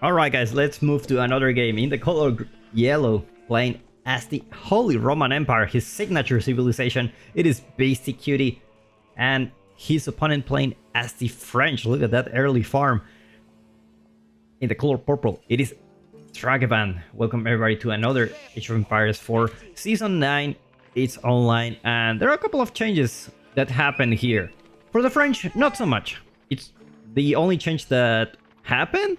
Alright guys, let's move to another game in the color yellow, playing as the Holy Roman Empire, his signature civilization. It is Beastie Cutie, and his opponent playing as the French. Look at that early farm in the color purple. It is Dragevann. Welcome everybody to another Age of Empires 4 Season 9. It's online, and there are a couple of changes that happen here. For the French, not so much. It's the only change that happened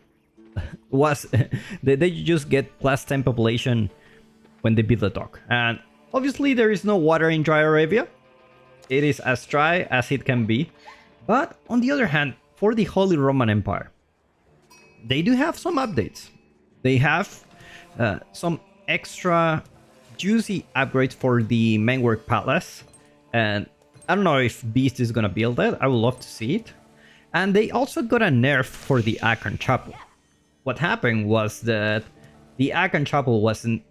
was they just get plus 10 population when they build a dock. And obviously there is no water in Dry Arabia. It is as dry as it can be. But on the other hand, for the Holy Roman Empire, they do have some updates. They have some extra juicy upgrades for the Mainwork Palace. And I don't know if Beast is gonna build that. I would love to see it. And they also got a nerf for the Akan Chapel. What happened was that the Akan Chapel wasn't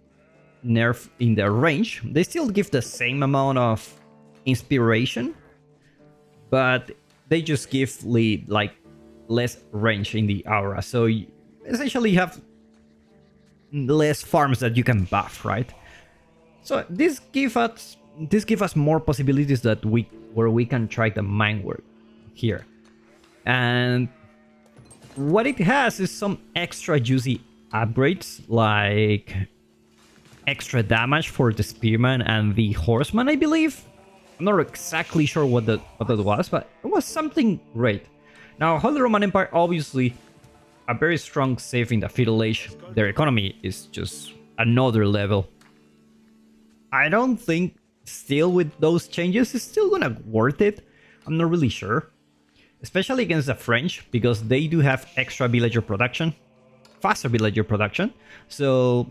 nerfed in the range. They still give the same amount of inspiration, but they just give like less range in the aura. So you essentially have less farms that you can buff, right? So this give us more possibilities where we can try the mine work here. And what it has is some extra juicy upgrades, like extra damage for the Spearman and the Horseman, I believe. I'm not exactly sure what that was, but it was something great. Now, Holy Roman Empire, obviously a very strong save in the Feudal Age. Their economy is just another level. I don't think still with those changes it's still gonna worth it. I'm not really sure. Especially against the French, because they do have extra villager production, faster villager production. So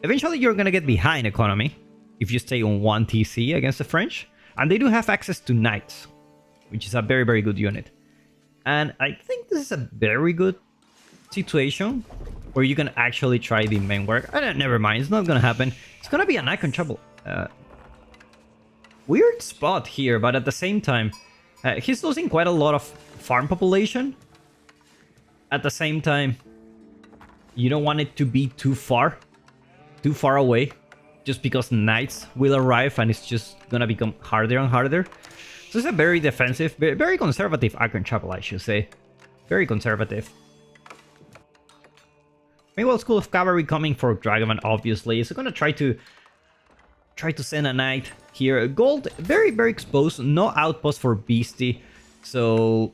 eventually you're gonna get behind economy if you stay on 1 TC against the French. And they do have access to knights, which is a very, very good unit. And I think this is a very good situation where you can actually try the main work. Never mind, it's not gonna happen. It's gonna be an icon trouble. Weird spot here, but at the same time, he's losing quite a lot of farm population. At the same time, you don't want it to be too far away, just because knights will arrive and it's just gonna become harder and harder. So it's a very defensive, very conservative Icon Chapel, I should say. Very conservative. Meanwhile, School of Cavalry coming for Dragevann, obviously. So gonna try to send a knight here. Gold, very, very exposed. No outpost for Beastie. So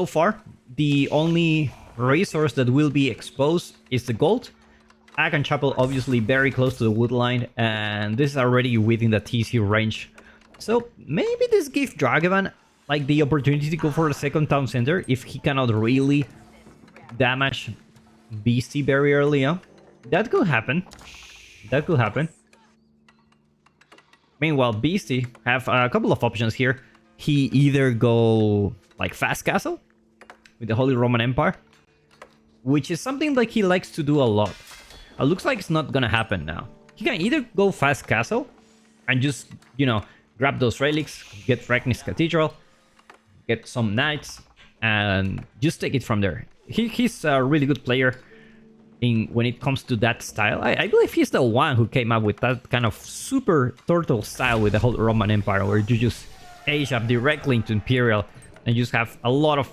far, the only resource that will be exposed is the gold. Akan Chapel, obviously, very close to the wood line. And this is already within the TC range. So maybe this gives Dragevann like the opportunity to go for the second town center if he cannot really damage Beastie very early on. That could happen. That could happen. Meanwhile, Beastie have a couple of options here. He either go like fast castle with the Holy Roman Empire, which is something like he likes to do a lot. It looks like it's not gonna happen now. He can either go fast castle and just, you know, grab those relics, get Frankness Cathedral, get some knights, and just take it from there. He's a really good player when it comes to that style. I believe he's the one who came up with that kind of super turtle style with the whole Roman Empire, where you just age up directly into Imperial and you just have a lot of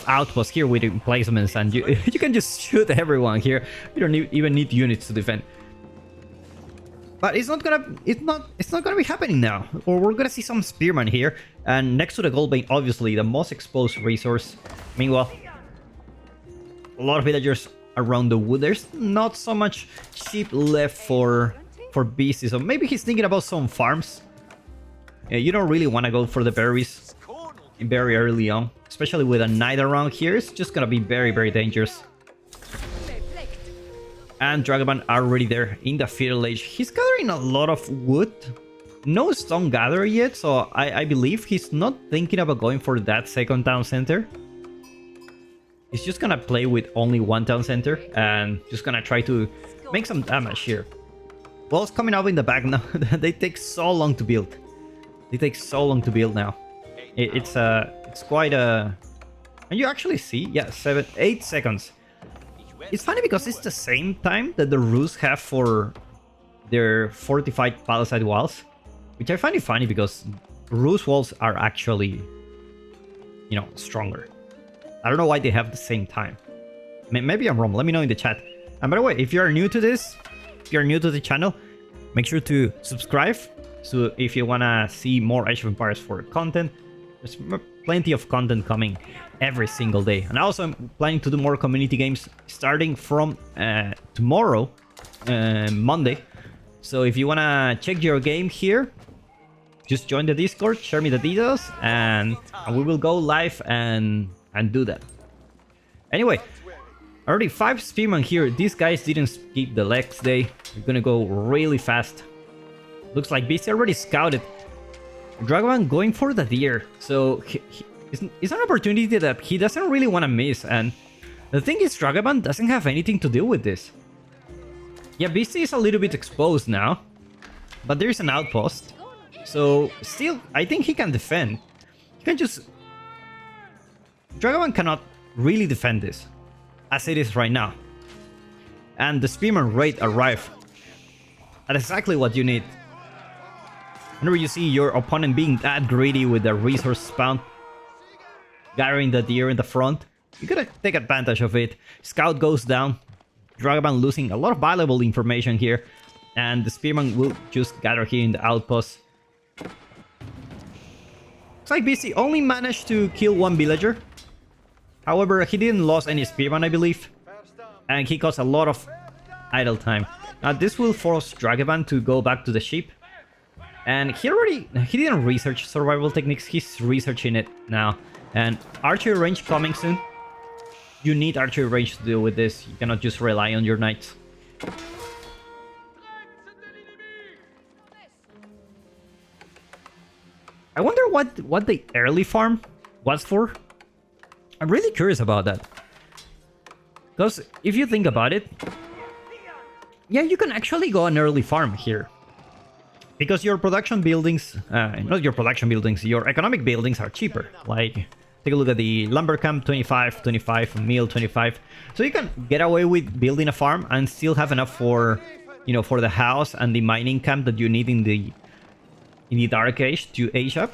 outposts here with emplacements, and you can just shoot everyone here. You don't even need units to defend. But it's not gonna be happening now. Or we're gonna see some Spearman here, and next to the Gold Vein, obviously the most exposed resource. Meanwhile, a lot of villagers around the wood. There's not so much sheep left for Beastie, so maybe he's thinking about some farms. You don't really want to go for the berries very early on, especially with a knight around here. It's just gonna be very, very dangerous. And Dragevann are already there in the Feudal Age. He's gathering a lot of wood. No stone gatherer yet, so I believe he's not thinking about going for that second town center. He's just gonna play with only one town center and just gonna try to make some damage here. Walls coming up in the back now. They take so long to build. They take so long to build now. It's quite a And you actually see, yeah, 8 seconds. It's funny because it's the same time that the Rus have for their fortified palisade walls, which I find it funny because Rus walls are actually, you know, stronger. I don't know why they have the same time. Maybe I'm wrong. Let me know in the chat. And by the way, if you're new to this, if you're new to the channel, make sure to subscribe. So if you wanna see more Age of Empires 4 content, there's plenty of content coming every single day. And also I'm planning to do more community games starting from tomorrow, Monday. So if you wanna check your game here, just join the Discord, share me the details, and we will go live and do that. Anyway, already 5 spearmen here. These guys didn't skip the legs day. We're gonna go really fast. Looks like BC already scouted. Dragevann going for the deer. So it's an opportunity that he doesn't really want to miss. And the thing is, Dragevann doesn't have anything to do with this. Yeah, BC is a little bit exposed now, but there's an outpost. So still, I think he can defend. He can just... Dragevann cannot really defend this, as it is right now. And the Spearman raid arrived at exactly what you need. Whenever you see your opponent being that greedy with the resource spawn, gathering the deer in the front, you gotta take advantage of it. Scout goes down, Dragevann losing a lot of valuable information here, and the Spearman will just gather here in the outpost. Looks like BC only managed to kill 1 villager. However, he didn't lose any Spearman, I believe, and he caused a lot of idle time. Now this will force Dragevann to go back to the ship. And he didn't research survival techniques, he's researching it now. And archery range coming soon. You need archery range to deal with this, you cannot just rely on your knights. I wonder what the early farm was for. I'm really curious about that. Because if you think about it, yeah, you can actually go an early farm here. Because your production buildings, not your production buildings, your economic buildings are cheaper. Like, take a look at the lumber camp, 25, 25, mill, 25. So you can get away with building a farm and still have enough for, you know, for the house and the mining camp that you need in the Dark Age to age up.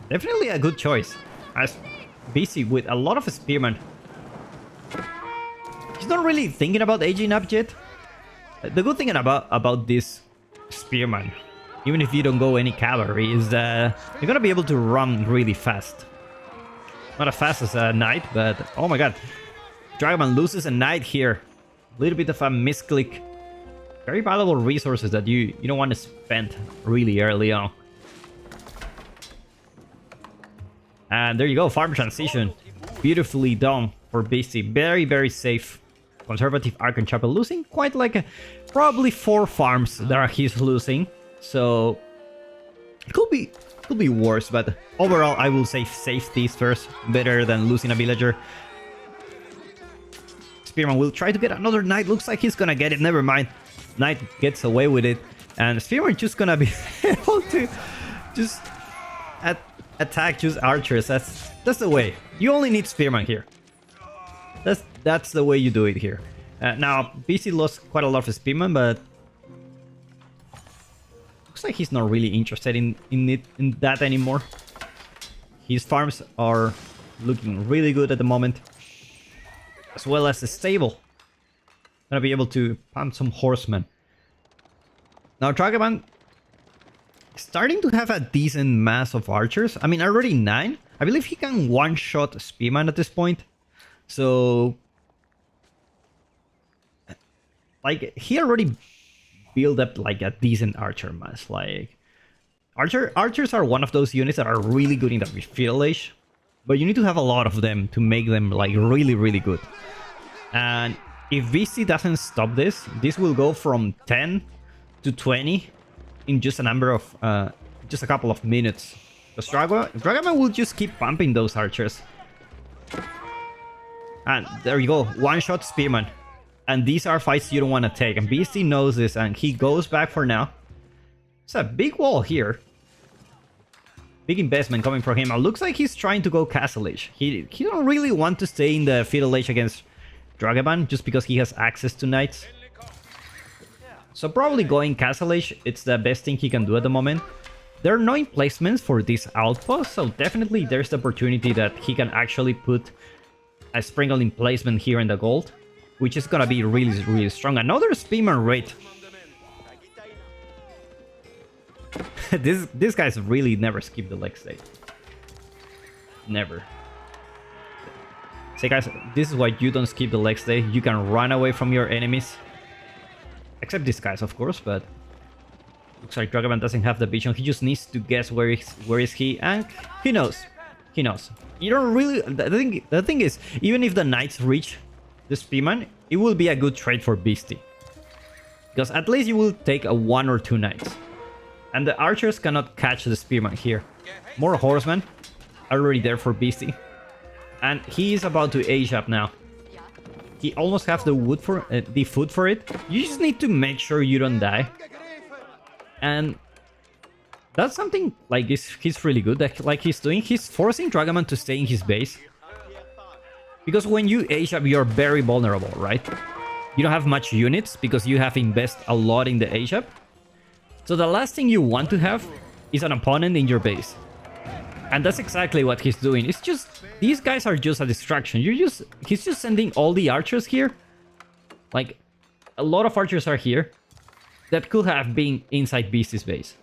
Definitely a good choice. As BC with a lot of spearmen. He's not really thinking about aging up yet. The good thing about this spearman, even if you don't go any cavalry, is that you're gonna be able to run really fast. Not as fast as a knight, but oh my god, Dragevann loses a knight here. A little bit of a misclick. Very valuable resources that you don't want to spend really early on. And there you go, farm transition, beautifully done for BC. Very, very safe. Conservative Archon Chapel losing quite like probably 4 farms that he's losing. So it could be worse, but overall I will say safeties first, better than losing a villager. Spearman will try to get another knight. Looks like he's gonna get it. Never mind. Knight gets away with it, and Spearman just gonna be able to just attack just archers. That's the way. You only need Spearman here. That's the way you do it here. Now, BC lost quite a lot of Spearman, but looks like he's not really interested in that anymore. His farms are looking really good at the moment, as well as the stable. Gonna be able to pump some horsemen. Now, Dragevann starting to have a decent mass of archers. I mean, already 9. I believe he can one-shot Spearman at this point. So, like, he already built up like a decent archer mass. Like, archers are one of those units that are really good in the feudal age, but you need to have a lot of them to make them like really, really good. And if VC doesn't stop this, this will go from 10 to 20 in just just a couple of minutes. Because Dragevann will just keep pumping those archers. And there you go, one-shot Spearman. And these are fights you don't want to take. And BC knows this, and he goes back for now. It's a big wall here. big investment coming from him. It looks like he's trying to go Castle Age. He don't really want to stay in the Feudal Age against Dragevann just because he has access to knights. So probably going Castle Age, it's the best thing he can do at the moment. There are no emplacements for this outpost, so definitely there's the opportunity that he can actually put a Sprinkle emplacement here in the gold, which is gonna be really, really strong. Another Spearman raid. This guy's really never skipped the leg state. Never. See guys, this is why you don't skip the leg state. You can run away from your enemies. Except these guys, of course, but looks like Dragevann doesn't have the vision. He just needs to guess where is he, and he knows. He knows. You don't really... The thing is, even if the knights reach the Spearman, it will be a good trade for Beastie. Because at least you will take a 1 or 2 knights. And the archers cannot catch the Spearman here. More horsemen are already there for Beastie. And he is about to age up now. He almost has the wood for the food for it. You just need to make sure you don't die. And that's something like he's really good like he's doing. He's forcing Dragevann to stay in his base. Because when you age up, you're very vulnerable, right? You don't have much units because you have invested a lot in the age up. So the last thing you want to have is an opponent in your base. And that's exactly what he's doing. It's just... These guys are just a distraction. He's just sending all the archers here. Like, a lot of archers are here that could have been inside Beastie's base.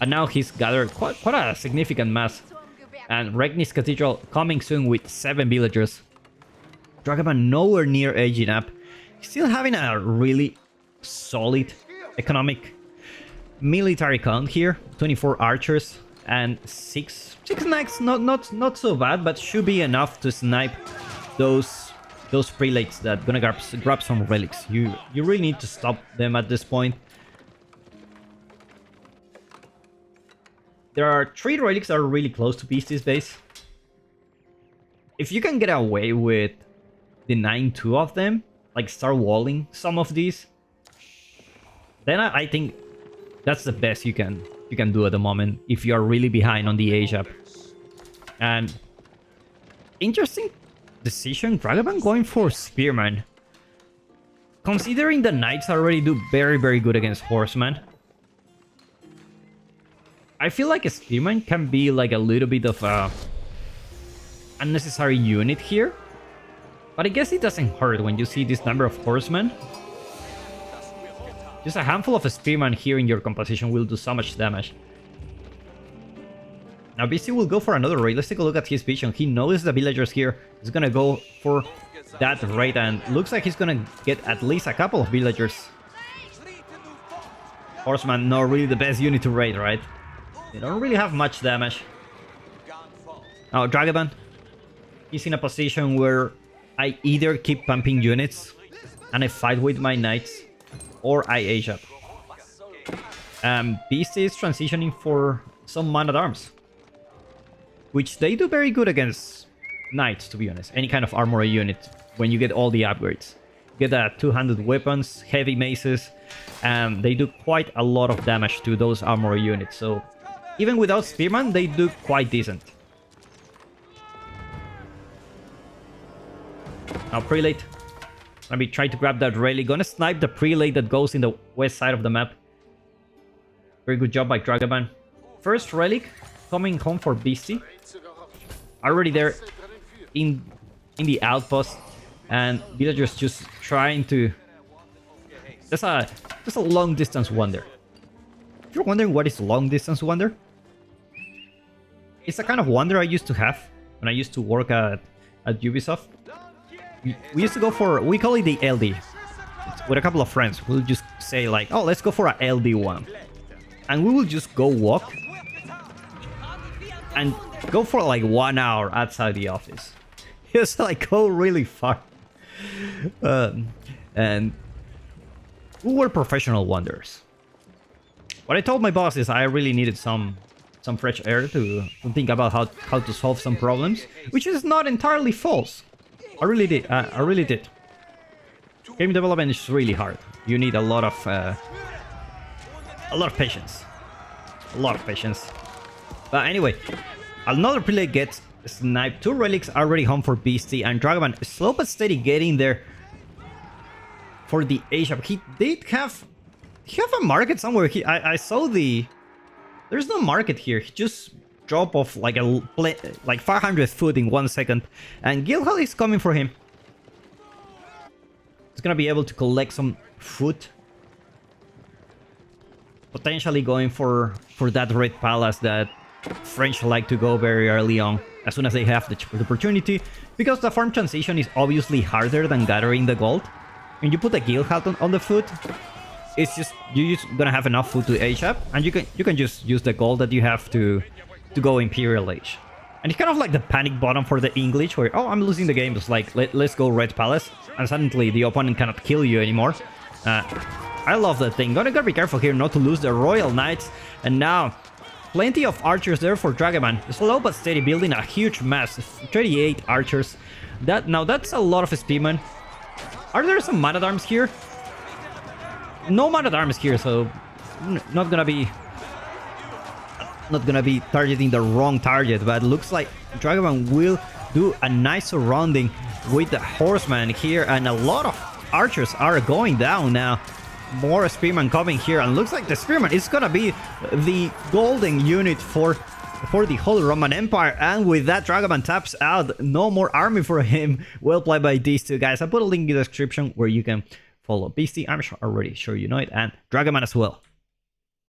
And now he's gathered quite a significant mass. And Regni's Cathedral coming soon with 7 villagers. Dragevann nowhere near aging up. He's still having a really solid economic military count here. 24 archers. And 6 knights, not so bad, but should be enough to snipe those prelates that gonna grab some relics. You really need to stop them at this point. There are 3 relics that are really close to Beastie's base. If you can get away with denying 2 of them, like start walling some of these, then I think that's the best you can do at the moment if you are really behind on the age up. And interesting decision, Dragevann going for Spearman. Considering the knights already do very, very good against horsemen, I feel like a Spearman can be like a little bit of a unnecessary unit here. But I guess it doesn't hurt when you see this number of horsemen. Just a handful of Spearman here in your composition will do so much damage. Now Beastie will go for another raid. Let's take a look at his vision. He knows the villagers here. He's gonna go for that raid, and looks like he's gonna get at least a couple of villagers. Horseman, not really the best unit to raid, right? They don't really have much damage. Now Dragevann, he's in a position where I either keep pumping units and I fight with my knights, or I age up. Beastie is transitioning for some man-at-arms, which they do very good against knights, to be honest. Any kind of armory unit, when you get all the upgrades. You get 200 weapons, heavy maces, and they do quite a lot of damage to those armory units. So even without Spearman, they do quite decent. Now Prelate. Gonna be trying to grab that relic. Gonna snipe the Prelate that goes in the west side of the map. Very good job by Dragevann. First relic coming home for Beastie. Already there in the outpost. And villagers just trying to... That's a long distance wonder. If you're wondering what is long distance wonder, it's a kind of wonder I used to have when I used to work at Ubisoft. We used to go for, we call it the LD. With a couple of friends, we'll just say like, oh, let's go for a LD1. And we will just go walk and go for like 1 hour outside the office. Just like go really far. And we were professional wanderers. What I told my boss is I really needed some fresh air to think about how to solve some problems, which is not entirely false. I really did. I really did. Game development is really hard. You need a lot of patience. A lot of patience. But anyway, another prelate gets sniped. 2 relics already home for Beastie, and Dragevann slow but steady getting there for the HRE. He did have a market somewhere. I saw there's no market here. He just drop off like 500 food in 1 second, and Guildhall is coming for him. He's gonna be able to collect some food, potentially going for that red palace that French like to go very early on, as soon as they have the opportunity, because the farm transition is obviously harder than gathering the gold. When you put a Guildhall on the food, it's just you're just gonna have enough food to age up, and you can just use the gold that you have to go Imperial Age. And it's kind of like the panic button for the English, where, oh, I'm losing the game, it's like, let's go Red Palace, and suddenly the opponent cannot kill you anymore. I love that thing. Gotta be careful here not to lose the Royal Knights, and now plenty of archers there for Dragevann. Slow but steady, building a huge mass, 38 archers. That's a lot of spearmen. Are there some man-at-arms here? No man-at-arms here, so not gonna be targeting the wrong target, but looks like Dragevann will do a nice surrounding with the horseman here, and a lot of archers are going down now. More spearmen coming here, and looks like the spearman is gonna be the golden unit for the Holy Roman Empire. And with that, Dragevann taps out. No more army for him. Well played by these two guys. I put a link in the description where you can follow Beastie. I'm already sure you know it, and Dragevann as well.